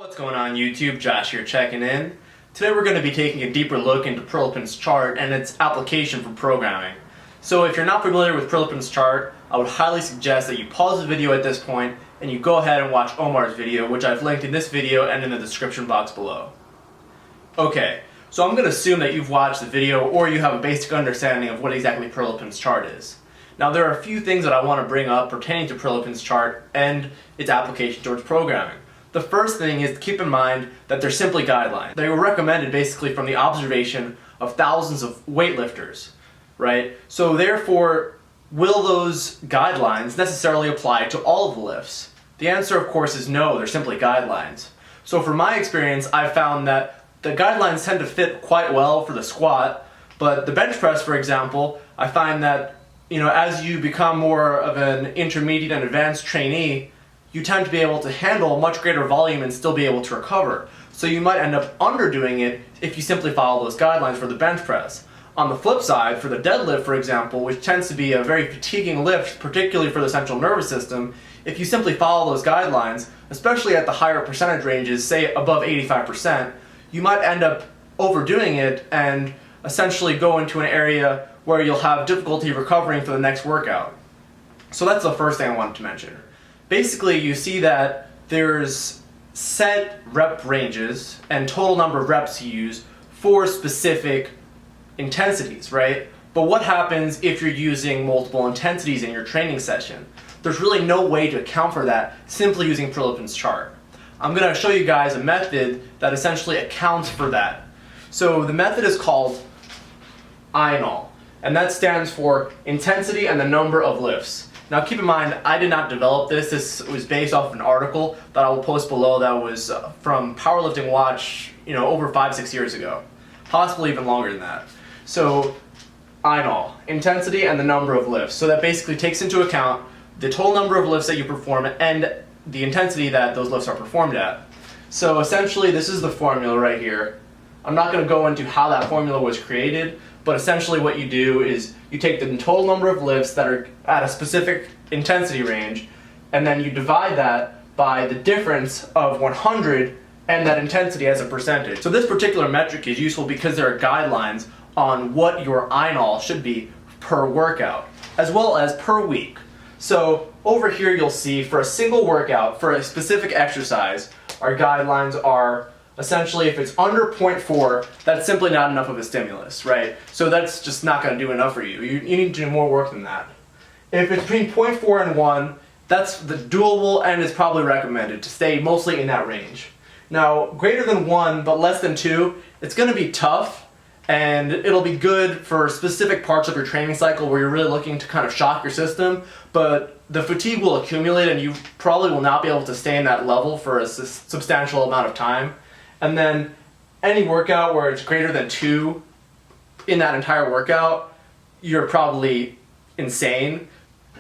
What's going on YouTube? Josh here checking in. Today we're going to be taking a deeper look into Prilepin's chart and its application for programming. So if you're not familiar with Prilepin's chart, I would highly suggest that you pause the video at this point and you go ahead and watch Omar's video, which I've linked in this video and in the description box below. Okay, so I'm going to assume that you've watched the video or you have a basic understanding of what exactly Prilepin's chart is. Now there are a few things that I want to bring up pertaining to Prilepin's chart and its application towards programming. The first thing is to keep in mind that they're simply guidelines. They were recommended basically from the observation of thousands of weightlifters, right? So therefore, will those guidelines necessarily apply to all of the lifts? The answer, of course, is no, they're simply guidelines. So from my experience, I've found that the guidelines tend to fit quite well for the squat, but the bench press, for example, I find that, as you become more of an intermediate and advanced trainee, you tend to be able to handle much greater volume and still be able to recover. So you might end up underdoing it if you simply follow those guidelines for the bench press. On the flip side, for the deadlift, for example, which tends to be a very fatiguing lift, particularly for the central nervous system, if you simply follow those guidelines, especially at the higher percentage ranges, say above 85%, you might end up overdoing it and essentially go into an area where you'll have difficulty recovering for the next workout. So that's the first thing I wanted to mention. Basically, you see that there's set rep ranges and total number of reps you use for specific intensities, right? But what happens if you're using multiple intensities in your training session? There's really no way to account for that simply using Prilepin's chart. I'm going to show you guys a method that essentially accounts for that. So the method is called INAL, and that stands for intensity and the number of lifts. Now keep in mind, I did not develop this. This was based off of an article that I will post below that was from Powerlifting Watch, over 5-6 years ago. Possibly even longer than that. So, INAL, intensity and the number of lifts. So that basically takes into account the total number of lifts that you perform and the intensity that those lifts are performed at. So essentially this is the formula right here. I'm not going to go into how that formula was created, but essentially what you do is you take the total number of lifts that are at a specific intensity range, and then you divide that by the difference of 100 and that intensity as a percentage. So this particular metric is useful because there are guidelines on what your INAL should be per workout, as well as per week. So over here you'll see for a single workout, for a specific exercise, our guidelines are essentially, if it's under 0.4, that's simply not enough of a stimulus, right? So that's just not going to do enough for you. You need to do more work than that. If it's between 0.4 and 1, that's the doable and is probably recommended to stay mostly in that range. Now, greater than 1 but less than 2, it's going to be tough, and it'll be good for specific parts of your training cycle where you're really looking to kind of shock your system, but the fatigue will accumulate and you probably will not be able to stay in that level for a substantial amount of time. And then any workout where it's greater than 2 in that entire workout, you're probably insane.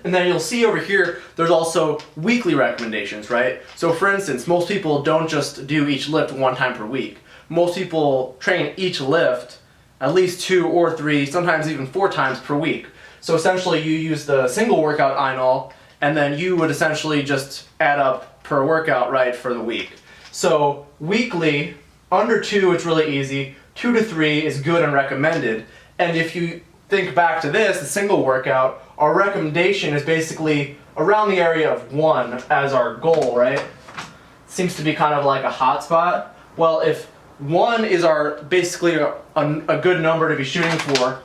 And then you'll see over here, there's also weekly recommendations, right? So for instance, most people don't just do each lift 1 time per week. Most people train each lift at least 2 or 3, sometimes even 4 times per week. So essentially you use the single workout INAL, and then you would essentially just add up per workout, right, for the week. So weekly, under 2 it's really easy, 2 to 3 is good and recommended, and if you think back to this, the single workout, our recommendation is basically around the area of 1 as our goal, right? Seems to be kind of like a hot spot. Well, if 1 is our basically a good number to be shooting for,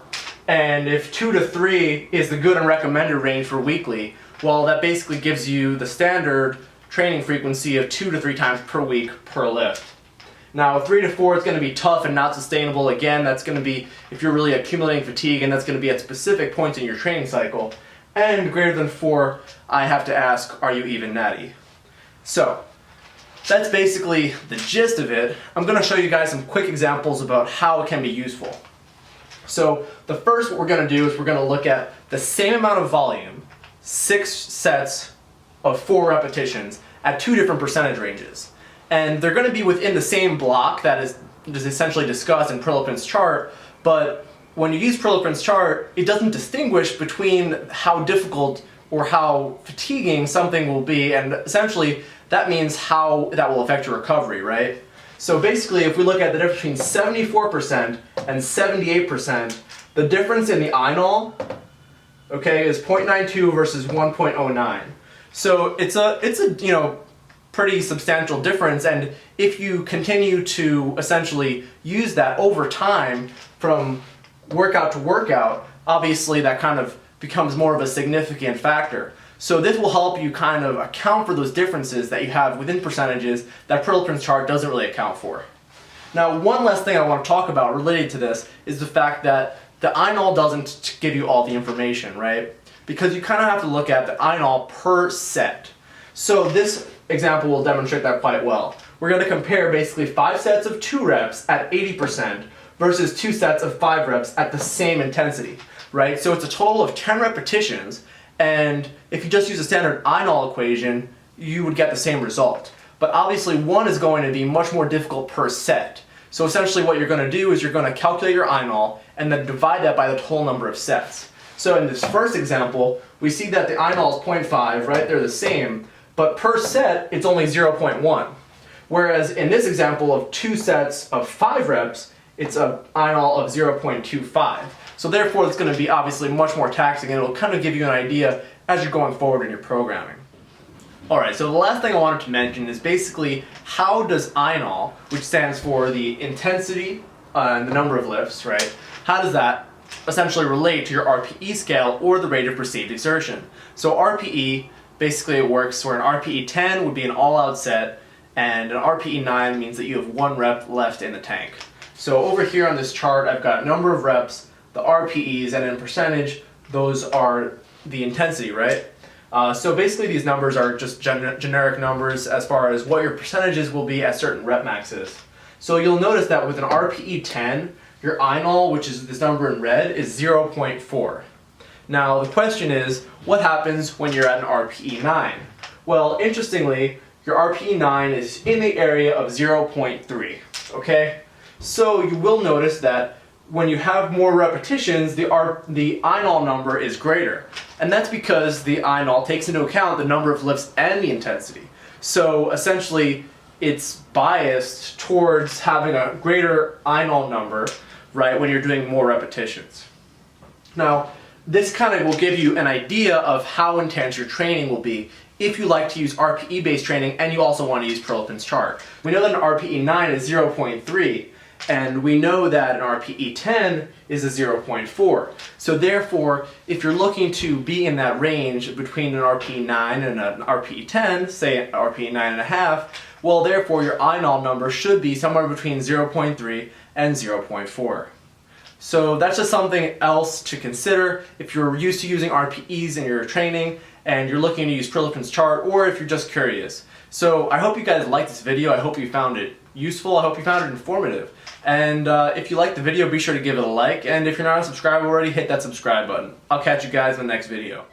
and if 2 to 3 is the good and recommended range for weekly, well, that basically gives you the standard training frequency of 2 to 3 times per week per lift. Now 3 to 4 is going to be tough and not sustainable. Again, that's going to be if you're really accumulating fatigue, and that's going to be at specific points in your training cycle. And greater than 4, I have to ask, are you even natty? So that's basically the gist of it. I'm going to show you guys some quick examples about how it can be useful. So the first what we're going to do is we're going to look at the same amount of volume, 6 sets of 4 repetitions at 2 different percentage ranges. And they're going to be within the same block that is essentially discussed in Prilepin's chart, but when you use Prilepin's chart, it doesn't distinguish between how difficult or how fatiguing something will be, and essentially that means how that will affect your recovery, right? So basically, if we look at the difference between 74% and 78%, the difference in the INOL, okay, is 0.92 versus 1.09. So it's a pretty substantial difference, and if you continue to essentially use that over time from workout to workout, obviously that kind of becomes more of a significant factor. So this will help you kind of account for those differences that you have within percentages that Prilepin's chart doesn't really account for. Now, one last thing I want to talk about related to this is the fact that the INOL doesn't give you all the information, right? Because you kind of have to look at the INOL per set. So this example will demonstrate that quite well. We're going to compare basically 5 sets of 2 reps at 80% versus 2 sets of 5 reps at the same intensity, right? So it's a total of 10 repetitions, and if you just use a standard INOL equation, you would get the same result. But obviously one is going to be much more difficult per set. So essentially what you're going to do is you're going to calculate your INOL and then divide that by the total number of sets. So in this first example, we see that the INOL is 0.5, right? They're the same, but per set, it's only 0.1. Whereas in this example of 2 sets of 5 reps, it's an INOL of 0.25. So therefore, it's going to be obviously much more taxing, and it'll kind of give you an idea as you're going forward in your programming. Alright, so the last thing I wanted to mention is basically how does INOL, which stands for the intensity and the number of lifts, right? How does that essentially relate to your RPE scale or the rate of perceived exertion? So RPE, basically it works where an RPE 10 would be an all-out set, and an RPE 9 means that you have 1 rep left in the tank. So over here on this chart, I've got number of reps, the RPEs, and in percentage, those are the intensity, right? So basically these numbers are just generic numbers as far as what your percentages will be at certain rep maxes. So you'll notice that with an RPE 10, your INOL, which is this number in red, is 0.4. Now the question is, what happens when you're at an RPE 9? Well, interestingly, your RPE 9 is in the area of 0.3, okay? So you will notice that when you have more repetitions, the INOL number is greater. And that's because the INOL takes into account the number of lifts and the intensity. So essentially, it's biased towards having a greater INOL number, right, when you're doing more repetitions. Now, this kind of will give you an idea of how intense your training will be if you like to use RPE-based training and you also want to use Prilepin's chart. We know that an RPE 9 is 0.3, and we know that an RPE 10 is a 0.4. So therefore, if you're looking to be in that range between an RPE 9 and an RPE 10, say an RPE 9.5, well therefore your INOL number should be somewhere between 0.3 and 0.4. So that's just something else to consider if you're used to using RPEs in your training and you're looking to use Prilepin's chart, or if you're just curious. So I hope you guys liked this video. I hope you found it useful. I hope you found it informative. And if you liked the video, be sure to give it a like. And if you're not a subscriber already, hit that subscribe button. I'll catch you guys in the next video.